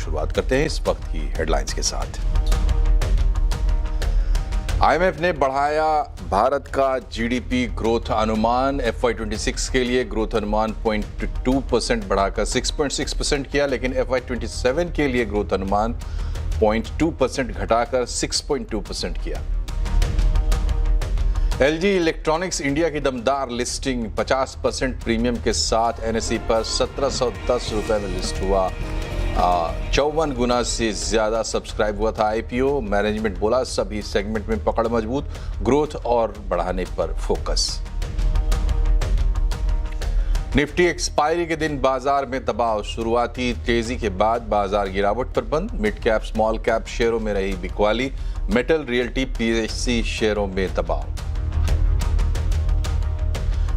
शुरुआत करते हैं इस वक्त की हेडलाइंस के साथ। आईएमएफ ने बढ़ाया भारत का जीडीपी ग्रोथ अनुमान। FY26 के लिए ग्रोथ अनुमान 0.2% बढ़ाकर 6.6% किया, लेकिन FY27 के लिए ग्रोथ अनुमान 0.2% घटाकर 6.2% किया। LG इलेक्ट्रॉनिक्स इंडिया की दमदार लिस्टिंग 50% प्रीमियम के साथ NSE पर 1710 रुपए में लिस्ट हुआ। 54 गुना से ज्यादा सब्सक्राइब हुआ था IPO। मैनेजमेंट बोला सभी सेगमेंट में पकड़ मजबूत, ग्रोथ और बढ़ाने पर फोकस। निफ्टी एक्सपायरी के दिन बाजार में दबाव, शुरुआती तेजी के बाद बाजार गिरावट पर बंद। मिड कैप स्मॉल कैप शेयरों में रही बिकवाली, मेटल रियल्टी PSC शेयरों में दबाव।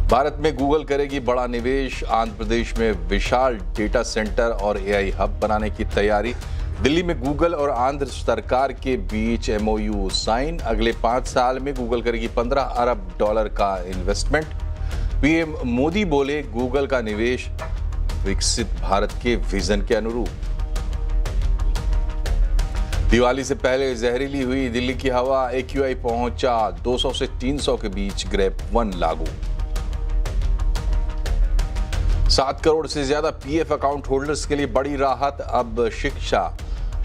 भारत में गूगल करेगी बड़ा निवेश, आंध्र प्रदेश में विशाल डेटा सेंटर और AI हब बनाने की तैयारी। दिल्ली में गूगल और आंध्र सरकार के बीच MOU साइन, अगले 5 साल में गूगल करेगी $15 अरब का इन्वेस्टमेंट। PM मोदी बोले गूगल का निवेश विकसित भारत के विजन के अनुरूप। दिवाली से पहले जहरीली हुई दिल्ली की हवा, AQI पहुंचा 200 से 300 के बीच, ग्रेप 1 लागू। 7 करोड़ से ज्यादा PF अकाउंट होल्डर्स के लिए बड़ी राहत, अब शिक्षा,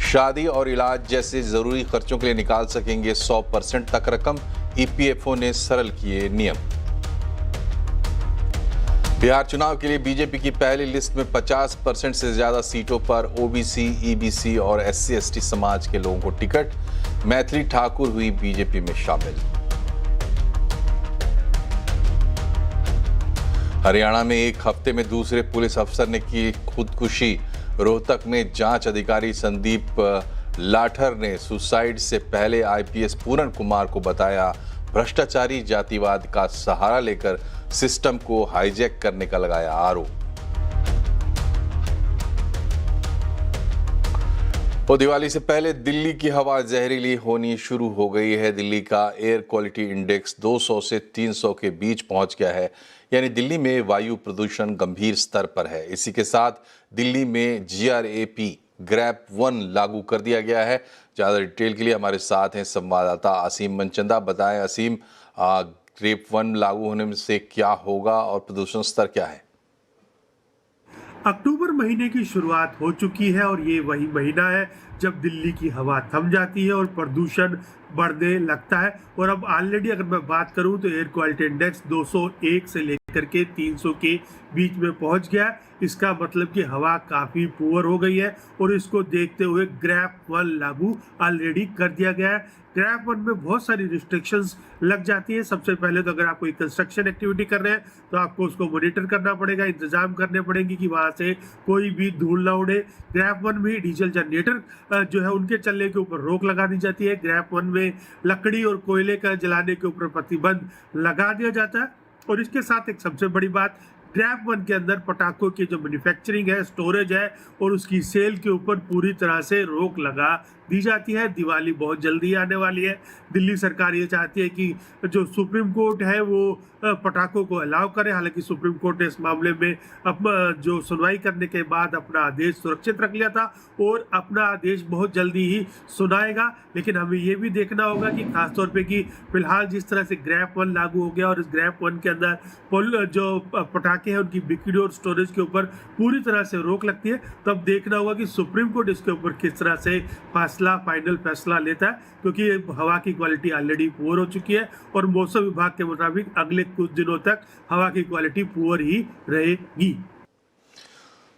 शादी और इलाज जैसे जरूरी खर्चों के लिए निकाल सकेंगे 100% तक रकम। EPFO ने सरल किए नियम। बिहार चुनाव के लिए बीजेपी की पहली लिस्ट में 50% से ज्यादा सीटों पर OBC, EBC और SC/ST समाज के लोगों को टिकट। मैथिली ठाकुर हुई बीजेपी में शामिल। हरियाणा में एक हफ्ते में दूसरे पुलिस अफसर ने की खुदकुशी। रोहतक में जांच अधिकारी संदीप लाठर ने सुसाइड से पहले IPS पूरन कुमार को बताया भ्रष्टाचारी, जातिवाद का सहारा लेकर सिस्टम को हाईजैक करने का लगाया आरोप। और दिवाली से पहले दिल्ली की हवा जहरीली होनी शुरू हो गई है। दिल्ली का एयर क्वालिटी इंडेक्स 200 से 300 के बीच पहुंच गया है, यानी दिल्ली में वायु प्रदूषण गंभीर स्तर पर है। इसी के साथ दिल्ली में GRAP ग्रेप 1 लागू कर दिया गया है। ज़्यादा डिटेल के लिए हमारे साथ हैं संवाददाता असीम मनचंदा। बताएं असीम, ग्रेप 1 लागू होने से क्या होगा और प्रदूषण स्तर क्या है? अक्टूबर महीने की शुरुआत हो चुकी है और ये वही महीना है जब दिल्ली की हवा थम जाती है और प्रदूषण बढ़ने लगता है। और अब ऑलरेडी अगर मैं बात करूं तो एयर क्वालिटी इंडेक्स 201 से लेकर के 300 के बीच में पहुंच गया है। इसका मतलब कि हवा काफ़ी पुअर हो गई है और इसको देखते हुए ग्रेप 1 लागू ऑलरेडी कर दिया गया है। ग्रेप 1 में बहुत सारी रिस्ट्रिक्शंस लग जाती है। सबसे पहले तो अगर आप कोई कंस्ट्रक्शन एक्टिविटी कर रहे हैं तो आपको उसको मॉनिटर करना पड़ेगा, इंतजाम करने पड़ेंगे कि वहाँ से कोई भी धूल ना उड़े। ग्रेप 1 में डीजल जनरेटर जो है उनके चलने के ऊपर रोक लगा दी जाती है। ग्रेप 1 में लकड़ी और कोयले का जलाने के ऊपर प्रतिबंध लगा दिया जाता है। और इसके साथ एक सबसे बड़ी बात, ग्रेप 1 के अंदर पटाखों की जो मैन्युफैक्चरिंग है, स्टोरेज है और उसकी सेल के ऊपर पूरी तरह से रोक लगा दी जाती है। दिवाली बहुत जल्दी आने वाली है। दिल्ली सरकार ये चाहती है कि जो सुप्रीम कोर्ट है वो पटाखों को अलाउ करे। हालांकि सुप्रीम कोर्ट ने इस मामले में जो सुनवाई करने के बाद अपना आदेश सुरक्षित रख लिया था और अपना आदेश बहुत जल्दी ही सुनाएगा। लेकिन हमें ये भी देखना होगा कि खासतौर पे कि फिलहाल जिस तरह से ग्रेप 1 लागू हो गया और इस ग्रेप 1 के अंदर जो पटाखे हैं उनकी बिक्री और स्टोरेज के ऊपर पूरी तरह से रोक लगती है, तब देखना होगा कि सुप्रीम कोर्ट इसके ऊपर किस तरह से फाइनल फैसला लेता है। क्योंकि हवा की क्वालिटी ऑलरेडी पुअर हो चुकी है और मौसम विभाग के मुताबिक अगले कुछ दिनों तक हवा की क्वालिटी पुअर ही रहेगी।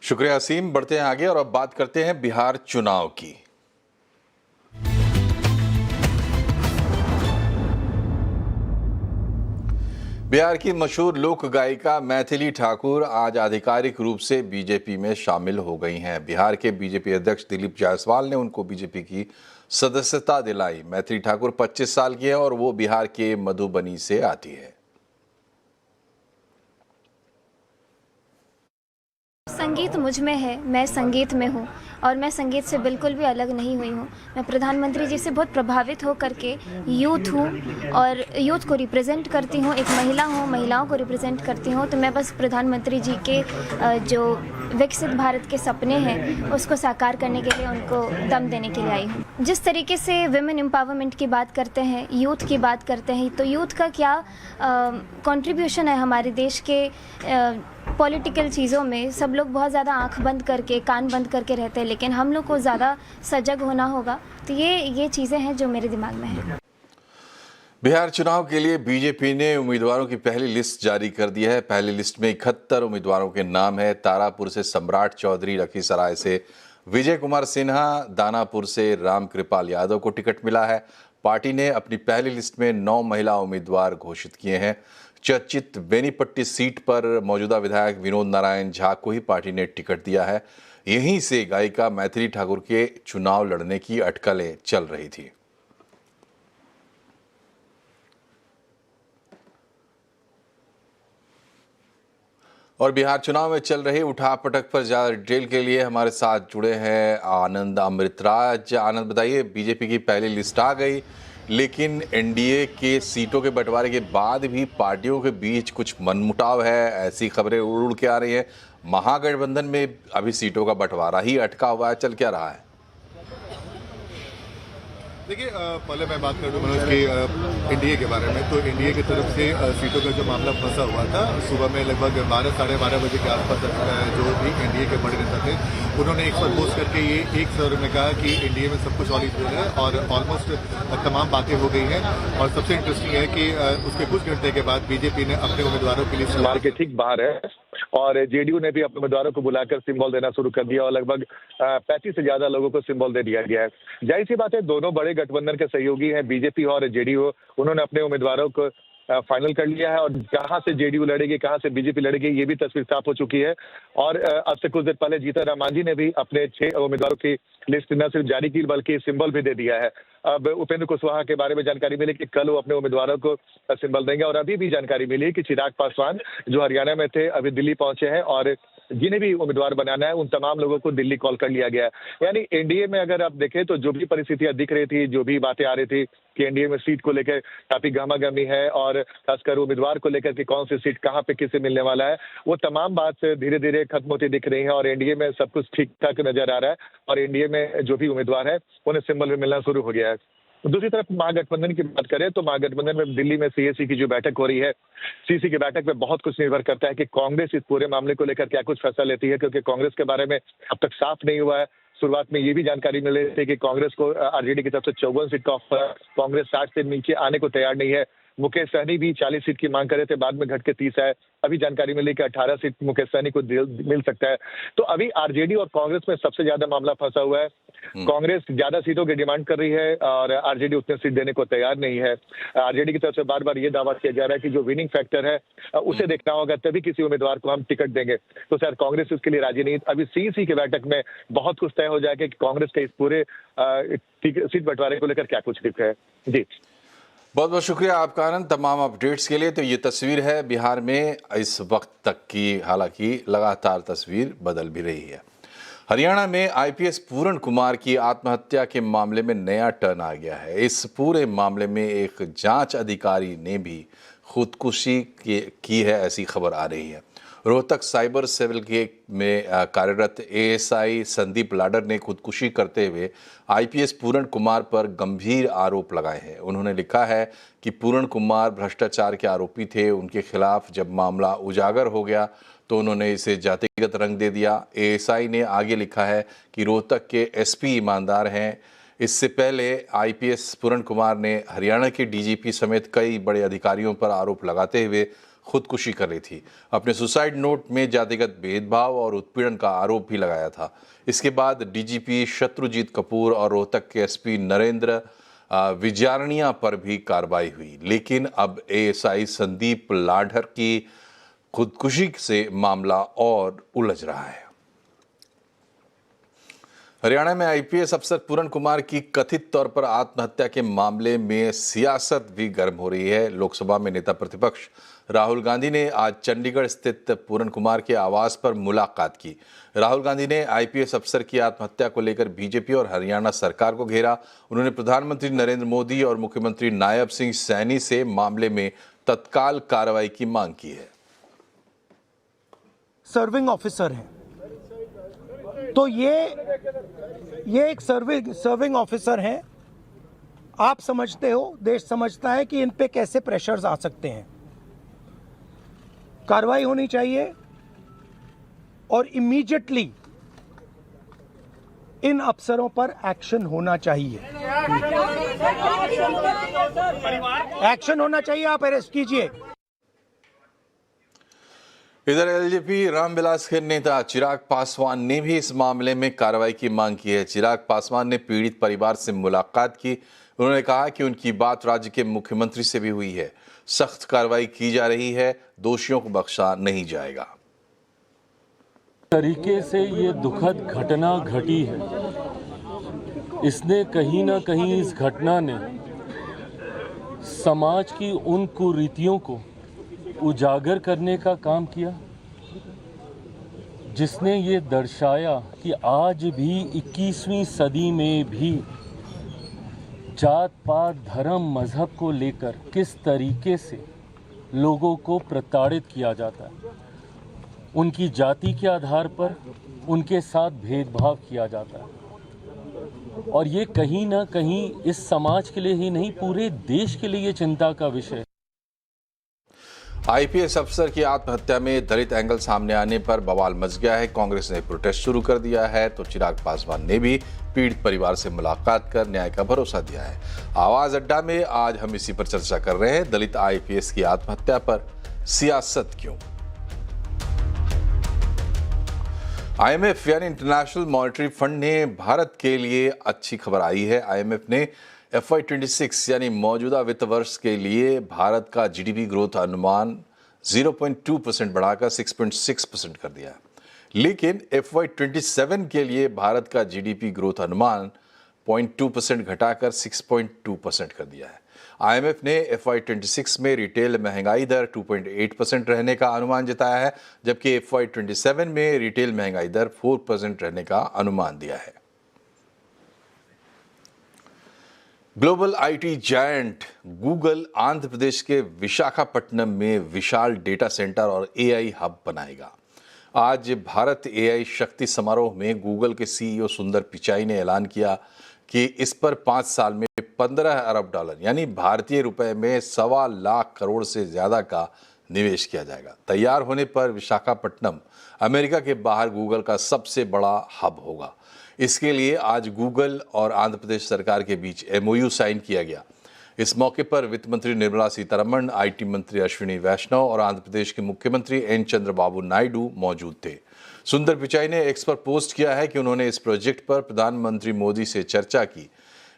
शुक्रिया असीम। बढ़ते हैं आगे और अब बात करते हैं बिहार चुनाव की। बिहार की मशहूर लोक गायिका मैथिली ठाकुर आज आधिकारिक रूप से बीजेपी में शामिल हो गई हैं। बिहार के बीजेपी अध्यक्ष दिलीप जायसवाल ने उनको बीजेपी की सदस्यता दिलाई। मैथिली ठाकुर 25 साल की है और वो बिहार के मधुबनी से आती है। संगीत मुझ में है, मैं संगीत में हूँ। और मैं संगीत से बिल्कुल भी अलग नहीं हुई हूँ। मैं प्रधानमंत्री जी से बहुत प्रभावित हो करके यूथ हूँ और यूथ को रिप्रेजेंट करती हूँ, एक महिला हूँ, महिलाओं को रिप्रेजेंट करती हूँ। तो मैं बस प्रधानमंत्री जी के जो विकसित भारत के सपने हैं उसको साकार करने के लिए उनको दम देने के लिए आई हूँ। जिस तरीके से विमेन एम्पावरमेंट की बात करते हैं, यूथ की बात करते हैं, तो यूथ का क्या कंट्रीब्यूशन है हमारे देश के पॉलिटिकल चीज़ों में। सब लोग बहुत ज़्यादा आंख बंद करके, कान बंद करके रहते हैं, लेकिन हम लोग को ज़्यादा सजग होना होगा। तो ये चीज़ें हैं जो मेरे दिमाग में हैं। बिहार चुनाव के लिए बीजेपी ने उम्मीदवारों की पहली लिस्ट जारी कर दी है। पहली लिस्ट में 71 उम्मीदवारों के नाम है। तारापुर से सम्राट चौधरी, लखीसराय से विजय कुमार सिन्हा, दानापुर से रामकृपाल यादव को टिकट मिला है। पार्टी ने अपनी पहली लिस्ट में 9 महिला उम्मीदवार घोषित किए हैं। चर्चित बेनीपट्टी सीट पर मौजूदा विधायक विनोद नारायण झा को ही पार्टी ने टिकट दिया है। यहीं से गायिका मैथिली ठाकुर के चुनाव लड़ने की अटकलें चल रही थी। और बिहार चुनाव में चल रही उठापटक पर ज्यादा डिटेल के लिए हमारे साथ जुड़े हैं आनंद अमृतराज। आनंद, बताइए, बीजेपी की पहली लिस्ट आ गई, लेकिन एनडीए के सीटों के बंटवारे के बाद भी पार्टियों के बीच कुछ मनमुटाव है, ऐसी खबरें उड़ उड़ के आ रही हैं। महागठबंधन में अभी सीटों का बंटवारा ही अटका हुआ है, चल क्या रहा है? देखिए, पहले मैं बात कर दूं मनोज की एनडीए के बारे में। तो एनडीए की तरफ से सीटों का जो मामला फंसा हुआ था, सुबह में लगभग 12 साढ़े 12 बजे के आसपास जो भी एनडीए के बड़े नेता थे उन्होंने एक साथ पोस्ट करके ये एक स्वर में कहा कि एनडीए में सब कुछ ऑल इज वेल है और ऑलमोस्ट तमाम बातें हो गई हैं। और सबसे इंटरेस्टिंग है कि उसके कुछ घंटे के बाद बीजेपी ने अपने उम्मीदवारों की लिस्ट मार के ठीक बाहर है और जेडीयू ने भी अपने उम्मीदवारों को बुलाकर सिंबल देना शुरू कर दिया और लगभग 35 से ज्यादा लोगों को सिंबल दे दिया गया है। जाहिर सी बात है, दोनों बड़े गठबंधन के सहयोगी हैं बीजेपी और जेडीयू, उन्होंने अपने उम्मीदवारों को फाइनल कर लिया है और कहां से जेडीयू लड़ेगी, कहां से बीजेपी लड़ेगी, ये भी तस्वीर साफ हो चुकी है। और अब से कुछ देर पहले जीतन राम मांझी ने भी अपने 6 उम्मीदवारों की लिस्ट न सिर्फ जारी की बल्कि सिंबल भी दे दिया है। अब उपेंद्र कुशवाहा के बारे में जानकारी मिली कि कल वो अपने उम्मीदवारों को सिंबल देंगे और अभी भी जानकारी मिली कि चिराग पासवान जो हरियाणा में थे अभी दिल्ली पहुंचे हैं और जिन्हें भी उम्मीदवार बनाना है उन तमाम लोगों को दिल्ली कॉल कर लिया गया है। यानी एनडीए में अगर आप देखें तो जो भी परिस्थितियां दिख रही थी, जो भी बातें आ रही थी कि एनडीए में सीट को लेकर काफी गहमागहमी है और खासकर उम्मीदवार को लेकर कि कौन सी सीट कहां पे किसे मिलने वाला है, वो तमाम बात धीरे धीरे खत्म होती दिख रही है और एनडीए में सब कुछ ठीक ठाक नजर आ रहा है और एनडीए में जो भी उम्मीदवार है उन्हें सिंबल भी मिलना शुरू हो गया है। दूसरी तरफ महागठबंधन की बात करें तो महागठबंधन में दिल्ली में सीएसी की जो बैठक हो रही है, सीसी की बैठक में बहुत कुछ निर्भर करता है कि कांग्रेस इस पूरे मामले को लेकर क्या कुछ फैसला लेती है, क्योंकि कांग्रेस के बारे में अब तक साफ नहीं हुआ है। शुरुआत में ये भी जानकारी मिल रही थी कि कांग्रेस को आरजेडी की तरफ से 54 सीट का ऑफर, कांग्रेस 60 से नीचे आने को तैयार नहीं है। मुकेश सहनी भी 40 सीट की मांग कर रहे थे, बाद में घट के 30 है। अभी जानकारी मिली कि 18 सीट मुकेश सहनी को मिल सकता है। तो अभी आरजेडी और कांग्रेस में सबसे ज्यादा मामला फंसा हुआ है। कांग्रेस ज्यादा सीटों की डिमांड कर रही है और आरजेडी उतने सीट देने को तैयार नहीं है। आरजेडी की तरफ से बार बार ये दावा किया जा रहा है कि जो विनिंग फैक्टर है उसे देखना होगा, तभी किसी उम्मीदवार को हम टिकट देंगे। तो सर कांग्रेस इसके लिए राजी नहीं। अभी सीईसी की बैठक में बहुत कुछ तय हो जाएगा कि कांग्रेस के इस पूरे सीट बंटवारे को लेकर क्या कुछ दिख है। जी, बहुत बहुत शुक्रिया आपका आनंद, तमाम अपडेट्स के लिए। तो ये तस्वीर है बिहार में इस वक्त तक की, हालांकि लगातार तस्वीर बदल भी रही है। हरियाणा में आईपीएस पूरण कुमार की आत्महत्या के मामले में नया टर्न आ गया है। इस पूरे मामले में एक जांच अधिकारी ने भी खुदकुशी की है, ऐसी खबर आ रही है। रोहतक साइबर सेल में कार्यरत एएसआई संदीप लाडर ने खुदकुशी करते हुए आईपीएस पूरण कुमार पर गंभीर आरोप लगाए हैं। उन्होंने लिखा है कि पूरण कुमार भ्रष्टाचार के आरोपी थे। उनके खिलाफ जब मामला उजागर हो गया तो उन्होंने इसे जातिगत रंग दे दिया। एएसआई ने आगे लिखा है कि रोहतक के एसपी ईमानदार हैं। इससे पहले आईपीएस पूरण कुमार ने हरियाणा के डीजीपी समेत कई बड़े अधिकारियों पर आरोप लगाते हुए खुदकुशी कर रही थी। अपने सुसाइड नोट में जातिगत भेदभाव और उत्पीड़न का आरोप भी लगाया था। इसके बाद डीजीपी शत्रुजीत कपूर और रोहतक के एसपी नरेंद्र विजारणिया पर भी कार्रवाई हुई। लेकिन अब एएसआई संदीप लाडर की खुदकुशी से मामला और उलझ रहा है। हरियाणा में आईपीएस अफसर पूरन कुमार की कथित तौर पर आत्महत्या के मामले में सियासत भी गर्म हो रही है। लोकसभा में नेता प्रतिपक्ष राहुल गांधी ने आज चंडीगढ़ स्थित पूरन कुमार के आवास पर मुलाकात की। राहुल गांधी ने आईपीएस अफसर की आत्महत्या को लेकर बीजेपी और हरियाणा सरकार को घेरा। उन्होंने प्रधानमंत्री नरेंद्र मोदी और मुख्यमंत्री नायब सिंह सैनी से मामले में तत्काल कार्रवाई की मांग की है। सर्विंग ऑफिसर हैं, तो ये एक सर्विंग ऑफिसर हैं। आप समझते हो, देश समझता है कि इन पे कैसे प्रेशर्स आ सकते हैं। कार्रवाई होनी चाहिए और इमीडिएटली इन अफसरों पर एक्शन होना चाहिए। एक्शन होना चाहिए, आप अरेस्ट कीजिए। इधर एलजेपी रामविलास के नेता चिराग पासवान ने भी इस मामले में कार्रवाई की मांग की है। चिराग पासवान ने पीड़ित परिवार से मुलाकात की। उन्होंने कहा कि उनकी बात राज्य के मुख्यमंत्री से भी हुई है। सख्त कार्रवाई की जा रही है, दोषियों को बख्शा नहीं जाएगा। तरीके से ये दुखद घटना घटी है, इसने कहीं ना कहीं, इस घटना ने समाज की उन कुरीतियों को उजागर करने का काम किया, जिसने ये दर्शाया कि आज भी 21वीं सदी में भी जात पात धर्म मजहब को लेकर किस तरीके से लोगों को प्रताड़ित किया जाता है। उनकी जाति के आधार पर उनके साथ भेदभाव किया जाता है, और ये कहीं ना कहीं इस समाज के लिए ही नहीं, पूरे देश के लिए चिंता का विषय है। आईपीएस अफसर की आत्महत्या में दलित एंगल सामने आने पर बवाल मच गया है। कांग्रेस ने प्रोटेस्ट शुरू कर दिया है, तो चिराग पासवान ने भी पीड़ित परिवार से मुलाकात कर न्याय का भरोसा दिया है। आवाज अड्डा में आज हम इसी पर चर्चा कर रहे हैं। दलित आईपीएस की आत्महत्या पर सियासत क्यों? आईएमएफ यानी इंटरनेशनल मॉनेटरी फंड ने भारत के लिए अच्छी खबर आई है। आईएमएफ ने FY26 यानी मौजूदा वित्त वर्ष के लिए भारत का जीडीपी ग्रोथ अनुमान 0.2% बढ़ाकर 6.6% कर दिया है, लेकिन FY27 के लिए भारत का जीडीपी ग्रोथ अनुमान 0.2% घटाकर 6.2% कर दिया है। आईएमएफ ने FY26 में रिटेल महंगाई दर 2.8% रहने का अनुमान जताया है, जबकि FY27 में रिटेल महंगाई दर 4% रहने का अनुमान दिया है। Global IT giant Google Andhra Pradesh के विशाखापट्टनम में विशाल डेटा सेंटर और एआई हब बनाएगा। आज भारत एआई शक्ति समारोह में गूगल के सीईओ सुंदर पिचाई ने ऐलान किया कि इस पर 5 साल में $15 अरब यानी भारतीय रुपए में 1.25 लाख करोड़ से ज्यादा का निवेश किया जाएगा। तैयार होने पर विशाखापट्टनम अमेरिका के बाहर गूगल का सबसे बड़ा हब होगा। इसके लिए आज गूगल और आंध्र प्रदेश सरकार के बीच MOU साइन किया गया। इस मौके पर वित्त मंत्री निर्मला सीतारमण, आईटी मंत्री अश्विनी वैष्णव और आंध्र प्रदेश के मुख्यमंत्री एन चंद्रबाबू नायडू मौजूद थे। सुंदर पिचाई ने एक्स पर पोस्ट किया है कि उन्होंने इस प्रोजेक्ट पर प्रधानमंत्री मोदी से चर्चा की।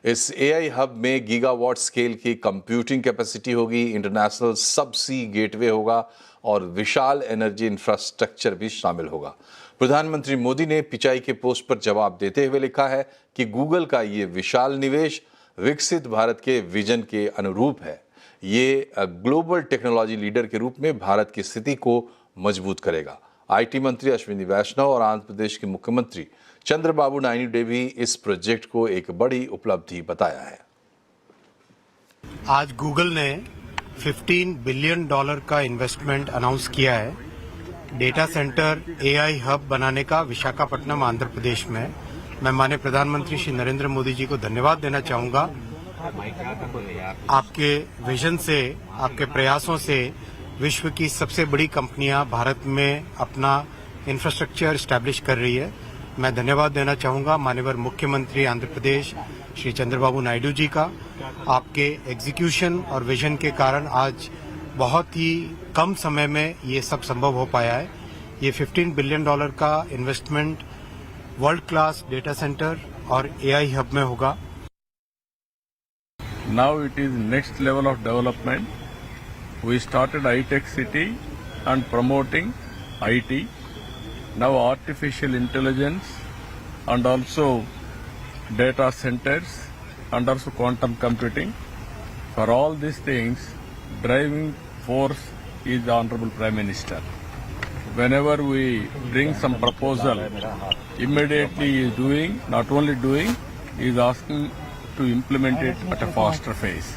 इस एआई हब में गीगावाट स्केल की कंप्यूटिंग कैपेसिटी होगी, इंटरनेशनल सबसी गेटवे होगा और विशाल एनर्जी इंफ्रास्ट्रक्चर भी शामिल होगा। प्रधानमंत्री मोदी ने पिचाई के पोस्ट पर जवाब देते हुए लिखा है कि गूगल का ये विशाल निवेश विकसित भारत के विजन के अनुरूप है। ये ग्लोबल टेक्नोलॉजी लीडर के रूप में भारत की स्थिति को मजबूत करेगा। आईटी मंत्री अश्विनी वैष्णव और आंध्र प्रदेश के मुख्यमंत्री चंद्रबाबू नायडू ने भी इस प्रोजेक्ट को एक बड़ी उपलब्धि बताया है। आज गूगल ने $15 बिलियन का इन्वेस्टमेंट अनाउंस किया है डेटा सेंटर एआई हब बनाने का विशाखापट्टनम आंध्र प्रदेश में। मैं माननीय प्रधानमंत्री श्री नरेंद्र मोदी जी को धन्यवाद देना चाहूंगा। आपके विजन से, आपके प्रयासों से विश्व की सबसे बड़ी कंपनियां भारत में अपना इंफ्रास्ट्रक्चर एस्टैब्लिश कर रही है। मैं धन्यवाद देना चाहूंगा माननीय मुख्यमंत्री आंध्र प्रदेश श्री चंद्रबाबू नायडू जी का। आपके एग्जीक्यूशन और विजन के कारण आज बहुत ही कम समय में ये सब संभव हो पाया है। ये $15 बिलियन का investment world class data centre और एआई हब में होगा। Now it is next level of development. We started iTech City and promoting IT. Now artificial intelligence and also data centers and also quantum computing. For all these things, driving force is the Honorable Prime Minister. Whenever we bring some proposal, immediately he is doing, not only doing, he is asking to implement it at a faster pace.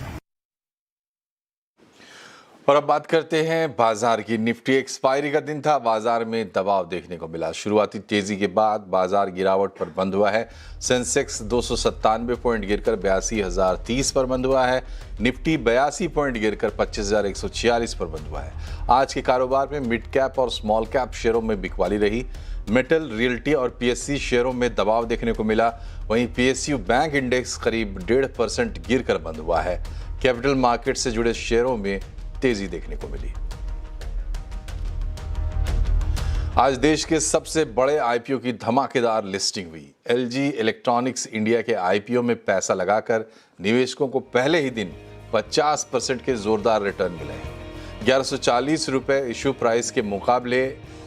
और अब बात करते हैं बाजार की। Nifty expiry का दिन था, बाजार में दबाव देखने को मिला। शुरुआती तेजी के बाद बाजार गिरावट पर बंद हुआ है। सेंसेक्स 297 पॉइंट गिरकर 82,030 पर बंद हुआ है। निफ्टी 82 पॉइंट गिरकर 25,146 पर बंद हुआ है। आज के कारोबार में मिड कैप और स्मॉल कैप शेयरों में बिकवाली रही। मेटल, रियल्टी और पीएससी शेयरों में दबाव देखने को मिला। वहीं पीएसयू बैंक इंडेक्स करीब 1.5% गिरकर बंद हुआ है। कैपिटल मार्केट से जुड़े शेयरों में तेजी देखने को मिली। आज देश के सबसे बड़े आईपीओ की धमाकेदार लिस्टिंग हुई। एलजी इलेक्ट्रॉनिक्स इंडिया के आईपीओ में पैसा लगाकर निवेशकों को पहले ही दिन 50% के जोरदार रिटर्न मिले हैं। 1140 रुपए इश्यू प्राइस के मुकाबले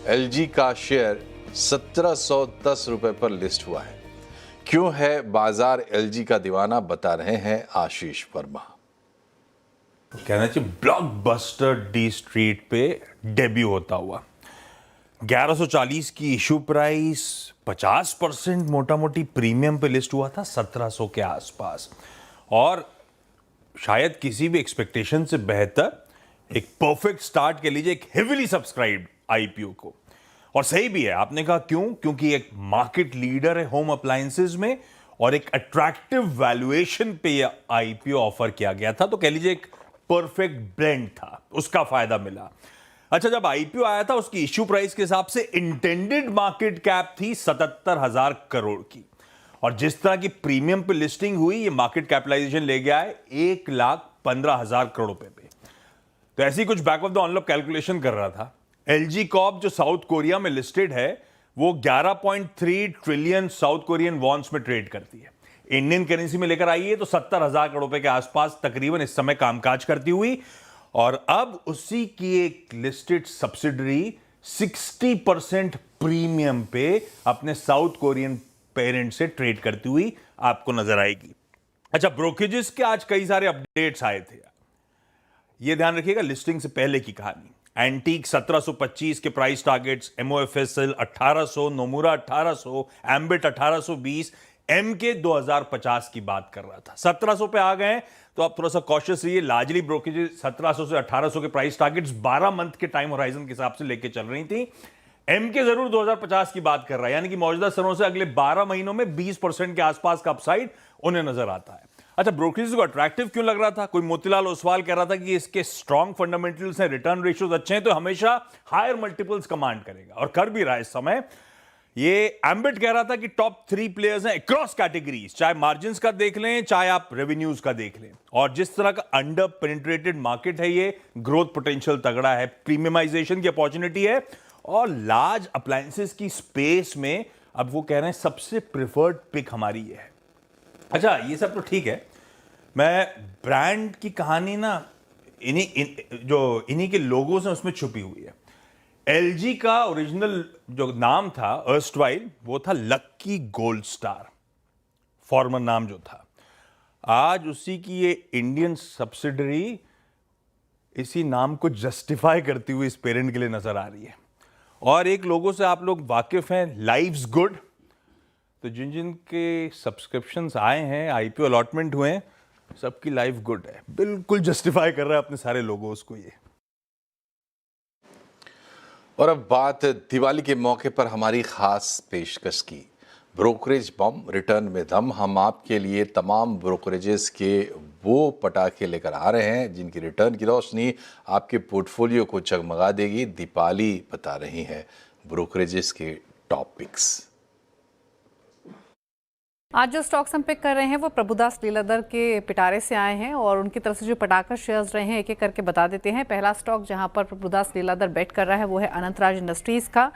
एलजी का शेयर 1710 रुपए पर लिस्ट हुआ है। क्यों है बाजार एलजी का दीवाना, बता रहे हैं आशीष वर्मा। कहना चाहिए ब्लॉकबस्टर डी स्ट्रीट पे डेब्यू होता हुआ 1140 की इशू प्राइस 50% मोटा मोटी प्रीमियम पे लिस्ट हुआ था 1700 के आसपास, और शायद किसी भी एक्सपेक्टेशन से बेहतर एक परफेक्ट स्टार्ट के लीजिए एक हेविली सब्सक्राइब्ड आईपीओ को। और सही भी है, आपने कहा क्यों? क्योंकि एक मार्केट लीडर है होम अप्लायंसेज में और एक अट्रैक्टिव वैल्यूएशन पे यह आईपीओ ऑफर किया गया था, तो कह लीजिए एक परफेक्ट ब्लेंड था, उसका फायदा मिला। अच्छा, जब आईपीओ आया था उसकी इश्यू प्राइस के हिसाब से इंटेंडेड मार्केट कैप थी 77,000 करोड़ की, और जिस तरह की प्रीमियम पे लिस्टिंग हुई ये मार्केट कैपिटलाइजेशन ले गया है 1,15,000 करोड़ रुपए पे। तो ऐसी कुछ back of the envelope calculation कर रहा था। एलजी कॉर्प जो साउथ कोरिया में लिस्टेड है वो 11.3 ट्रिलियन साउथ कोरियन वॉन्स में ट्रेड करती है। इंडियन करेंसी में लेकर आई है तो 70,000 करोड़ रुपए के आसपास तकरीबन इस समय कामकाज करती हुई, और अब उसी की एक लिस्टेड सब्सिडरी 60% प्रीमियम पे अपने साउथ कोरियन पेरेंट से ट्रेड करती हुई आपको नजर आएगी। अच्छा, ब्रोकरेजेस के आज कई सारे अपडेट्स आए थे, ये ध्यान रखिएगा लिस्टिंग से पहले की कहानी। एंटीक 1725 के price targets, MOFSL 1800, Nomura 1800, Ambit 1820, Emkay 2050 की बात कर रहा था। 1700 पे आ गए तो आप थोड़ा सा कॉशियस रहिए। लार्जली ब्रोकरेज 1700 से 1800 के प्राइस टारगेट्स 12 मंथ के टाइम होराइजन के हिसाब से लेके चल रही थी। एमके जरूर 2050 की बात कर रहा है, यानी कि मौजूदा स्तरों से अगले 12 महीनों में 20% के आसपास का अपसाइड उन्हें नजर आता है। अच्छा, ब्रोकरेज को अट्रैक्टिव क्यों लग रहा था? कोई मोतीलाल ओसवाल कह रहा था कि इसके स्ट्रॉन्ग फंडामेंटल्स हैं, रिटर्न रेशियोज अच्छे हैं, तो हमेशा हायर मल्टीपल्स कमांड करेगा, और कर भी रहा है इस समय। ये एम्बिट कह रहा था कि टॉप 3 प्लेयर्स हैं अक्रॉस कैटेगरीज, चाहे मार्जिन्स का देख लें चाहे आप रेवेन्यूज का देख लें, और जिस तरह का अंडर पेनिट्रेटेड मार्केट है ये, ग्रोथ पोटेंशियल तगड़ा है, प्रीमियमाइजेशन की अपॉर्चुनिटी है, और लार्ज अप्लायंसेस की स्पेस में अब वो कह रहे हैं सबसे प्रिफर्ड पिक हमारी ये है। अच्छा, ये सब तो ठीक है, मैं ब्रांड की कहानी ना इन्हीं के लोगों से उसमें छुपी हुई है। एलजी का ओरिजिनल जो नाम था अर्स्टवाइल वो था लक्की गोल्ड स्टार, फॉर्मर नाम जो था। आज उसी की ये इंडियन सब्सिडरी इसी नाम को जस्टिफाई करती हुई इस पेरेंट के लिए नजर आ रही है। और एक लोगों से आप लोग वाकिफ हैं, लाइव्स गुड, तो जिन जिन के सब्सक्रिप्शंस आए हैं, आईपीओ अलॉटमेंट हुए हैं, सबकी लाइफ गुड है, बिल्कुल जस्टिफाई कर रहा है अपने सारे लोगों उसको ये। और अब बात दिवाली के मौके पर हमारी खास पेशकश की। ब्रोकरेज बम, रिटर्न में दम। हम आपके लिए तमाम ब्रोकरेजेस के वो पटाखे लेकर आ रहे हैं जिनकी रिटर्न की रोशनी आपके पोर्टफोलियो को जगमगा देगी। दीपाली बता रही हैं ब्रोकरेजेस के टॉप पिक्स। आज जो स्टॉक्स हम पिक कर रहे हैं वो प्रभुदास लीलाधर के पिटारे से आए हैं, और उनकी तरफ से जो पटाखा शेयर्स रहे हैं एक एक करके बता देते हैं। पहला स्टॉक जहां पर प्रभुदास लीलाधर बेट कर रहा है वो है अनंतराज इंडस्ट्रीज़ का।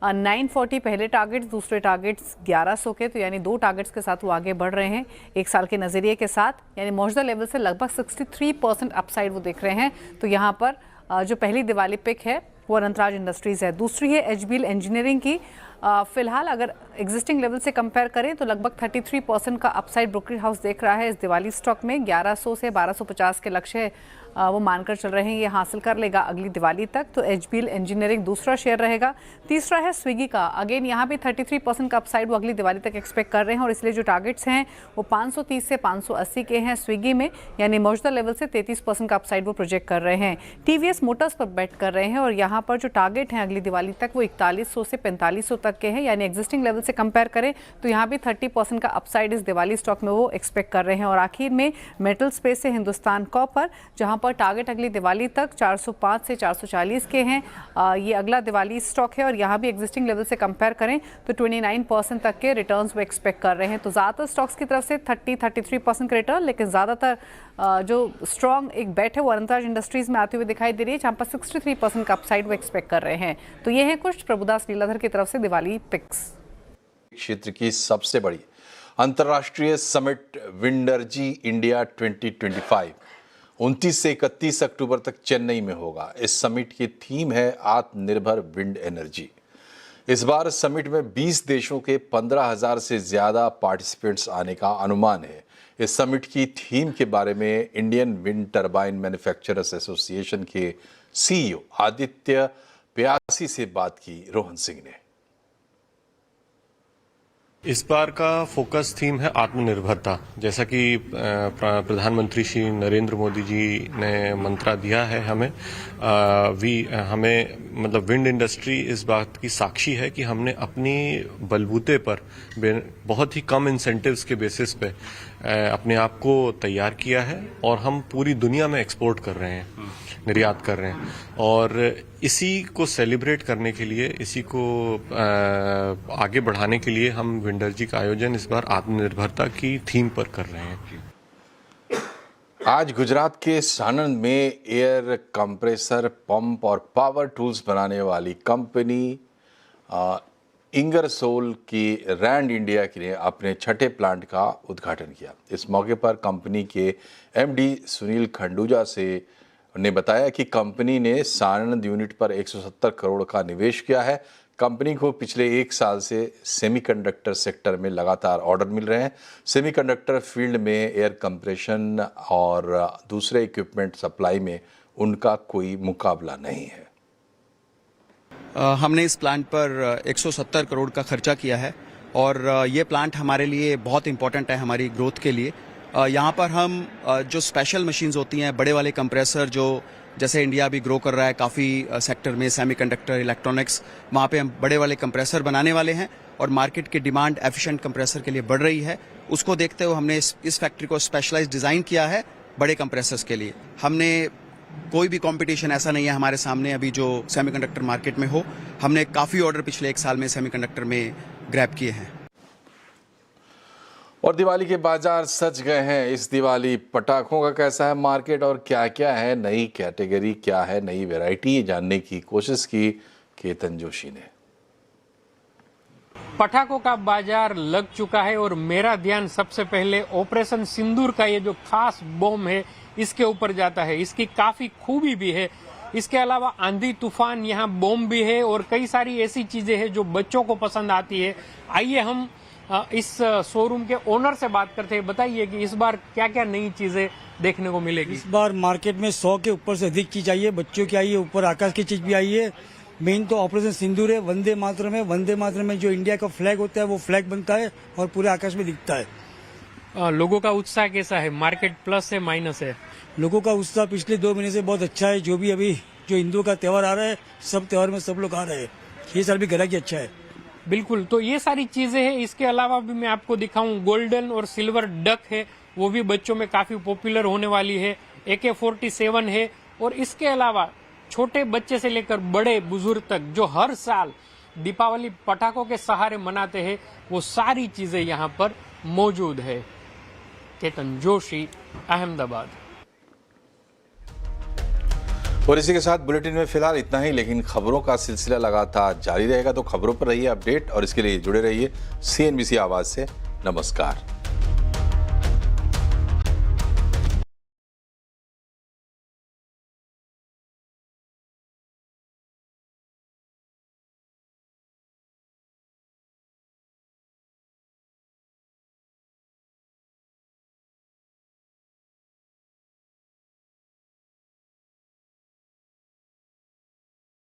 940 पहले टारगेट्स, दूसरे टारगेट्स 1100 के, तो यानी 2 टारगेट्स के साथ वो आगे बढ़ रहे हैं एक साल के नज़रिए के साथ, यानी मौजूदा लेवल से लगभग 63% अपसाइड वो देख रहे हैं। तो यहाँ पर जो पहली दिवाली पिक है वो अनंतराज इंडस्ट्रीज़ है। दूसरी है एचबीएल इंजीनियरिंग की, फिलहाल अगर एग्जिस्टिंग लेवल से कंपेयर करें तो लगभग 33% का अपसाइड ब्रोकरेज हाउस देख रहा है इस दिवाली स्टॉक में। 1100 से 1250 के लक्ष्य वो मानकर चल रहे हैं ये हासिल कर लेगा अगली दिवाली तक। तो एचबीएल इंजीनियरिंग दूसरा शेयर रहेगा। तीसरा है स्विगी का। अगेन यहाँ भी 33% का अपसाइड वो अगली दिवाली तक एक्सपेक्ट कर रहे हैं और इसलिए जो टारगेट्स हैं वो 530 से 580 के हैं स्विगी में, यानी मौजूदा लेवल से 33% का अपसाइड वो प्रोजेक्ट कर रहे हैं। टीवीएस मोटर्स पर बेट कर रहे हैं और यहाँ पर जो टारगेट हैं अगली दिवाली तक वो 4100 से 4500 तक के हैं, यानी एग्जिस्टिंग लेवल से कंपेयर करें तो यहाँ भी 30% का अपसाइड इस दिवाली स्टॉक में वो एक्सपेक्ट कर रहे हैं। और आखिर में मेटल स्पेस से हिंदुस्तान कॉपर, जहाँ पर टारगेट अगली दिवाली तक 405 से 440 के हैं। ये अगला दिवाली स्टॉक है और यहाँ भी एग्जिस्टिंग लेवल से कंपेयर करें तो 29% तक के रिटर्न्स वो एक्सपेक्ट कर रहे हैं। तो ज़्यादातर स्टॉक्स की तरफ से 30-33% के रिटर्न, लेकिन ज़्यादातर जो स्ट्रॉन्ग एक बेट है वो अनंतराज इंडस्ट्रीज में आती हुई दिखाई दे रही है, जहाँ पर 63% का अपसाइड वो एक्सपेक्ट कर रहे हैं। तो ये है कुछ प्रभुदास लीलाधर की तरफ से दिवाली पिक्स। क्षेत्र की सबसे बड़ी अंतर्राष्ट्रीय समिट विंडर्जी इंडिया 2025 29 से 31 अक्टूबर तक चेन्नई में होगा। इस समिट की थीम है आत्मनिर्भर विंड एनर्जी। इस बार समिट में 20 देशों के 15,000 से ज्यादा पार्टिसिपेंट्स आने का अनुमान है। इस समिट की थीम के बारे में Indian wind turbine manufacturers association के सीईओ आदित्य प्यासी से बात की रोहन सिंह ने। इस बार का फोकस थीम है आत्मनिर्भरता। जैसा कि प्रधानमंत्री श्री नरेंद्र मोदी जी ने मंत्रा दिया है हमें मतलब विंड इंडस्ट्री इस बात की साक्षी है कि हमने अपनी बलबूते पर बहुत ही कम इंसेंटिव्स के बेसिस पे अपने आप को तैयार किया है और हम पूरी दुनिया में एक्सपोर्ट कर रहे हैं, निर्यात कर रहे हैं। और इसी को सेलिब्रेट करने के लिए, इसी को आगे बढ़ाने के लिए हम विंडर्जी का आयोजन इस बार आत्मनिर्भरता की थीम पर कर रहे हैं। आज गुजरात के सानंद में एयर कंप्रेसर, पंप और पावर टूल्स बनाने वाली कंपनी इंगरसोल की रैंड इंडिया ने अपने छठे प्लांट का उद्घाटन किया। इस मौके पर कंपनी के एमडी सुनील खंडूजा ने बताया कि कंपनी ने सानंद यूनिट पर 170 करोड़ का निवेश किया है। कंपनी को पिछले 1 साल से सेमीकंडक्टर सेक्टर में लगातार ऑर्डर मिल रहे हैं। सेमीकंडक्टर फील्ड में एयर कंप्रेशन और दूसरे इक्विपमेंट सप्लाई में उनका कोई मुकाबला नहीं है। हमने इस प्लांट पर 170 करोड़ का खर्चा किया है और ये प्लांट हमारे लिए बहुत इंपॉर्टेंट है हमारी ग्रोथ के लिए। यहाँ पर हम जो स्पेशल मशीन्स होती हैं, बड़े वाले कंप्रेसर, जो जैसे इंडिया अभी ग्रो कर रहा है काफ़ी सेक्टर में, सेमीकंडक्टर, इलेक्ट्रॉनिक्स, वहाँ पे हम बड़े वाले कंप्रेसर बनाने वाले हैं और मार्केट की डिमांड एफिशिएंट कंप्रेसर के लिए बढ़ रही है। उसको देखते हुए हमने इस फैक्ट्री को स्पेशलाइज डिज़ाइन किया है बड़े कंप्रेसर्स के लिए। हमने कोई भी कंपटीशन ऐसा नहीं है हमारे सामने अभी जो सेमीकंडक्टर मार्केट में हो। हमने काफ़ी ऑर्डर पिछले 1 साल में सेमीकंडक्टर में ग्रैब किए हैं। और दिवाली के बाजार सज गए हैं। इस दिवाली पटाखों का कैसा है मार्केट और क्या क्या है नई कैटेगरी, क्या है नई वैरायटी, जानने की कोशिश की केतन जोशी ने। पटाखों का बाजार लग चुका है और मेरा ध्यान सबसे पहले ऑपरेशन सिंदूर का ये जो खास बम है इसके ऊपर जाता है। इसकी काफी खूबी भी है। इसके अलावा आंधी तूफान यहाँ बम भी है और कई सारी ऐसी चीजें हैं जो बच्चों को पसंद आती है। आइए हम इस शोरूम के ओनर से बात करते हैं। बताइए कि इस बार क्या क्या नई चीजें देखने को मिलेगी। इस बार मार्केट में 100 के ऊपर से अधिक चीज आई है। बच्चों की आई है, ऊपर आकाश की चीज भी आई है। मेन तो ऑपरेशन सिंदूर है, वंदे मातरम है। वंदे मातरम में जो इंडिया का फ्लैग होता है वो फ्लैग बनता है और पूरे आकाश में दिखता है। लोगों का उत्साह कैसा है? मार्केट प्लस है माइनस है? लोगों का उत्साह पिछले 2 महीने से बहुत अच्छा है। जो भी अभी जो हिंदुओं का त्यौहार आ रहा है, सब त्यौहार में सब लोग आ रहे हैं। ये साल भी ग्राहकी अच्छा है। बिल्कुल, तो ये सारी चीजें हैं। इसके अलावा भी मैं आपको दिखाऊं, गोल्डन और सिल्वर डक है, वो भी बच्चों में काफी पॉपुलर होने वाली है। AK-47 है और इसके अलावा छोटे बच्चे से लेकर बड़े बुजुर्ग तक जो हर साल दीपावली पटाखों के सहारे मनाते हैं, वो सारी चीजें यहाँ पर मौजूद है। केतन जोशी, अहमदाबाद। और इसी के साथ बुलेटिन में फिलहाल इतना ही, लेकिन खबरों का सिलसिला लगातार जारी रहेगा। तो खबरों पर रहिए अपडेट और इसके लिए जुड़े रहिए CNBC आवाज से। नमस्कार।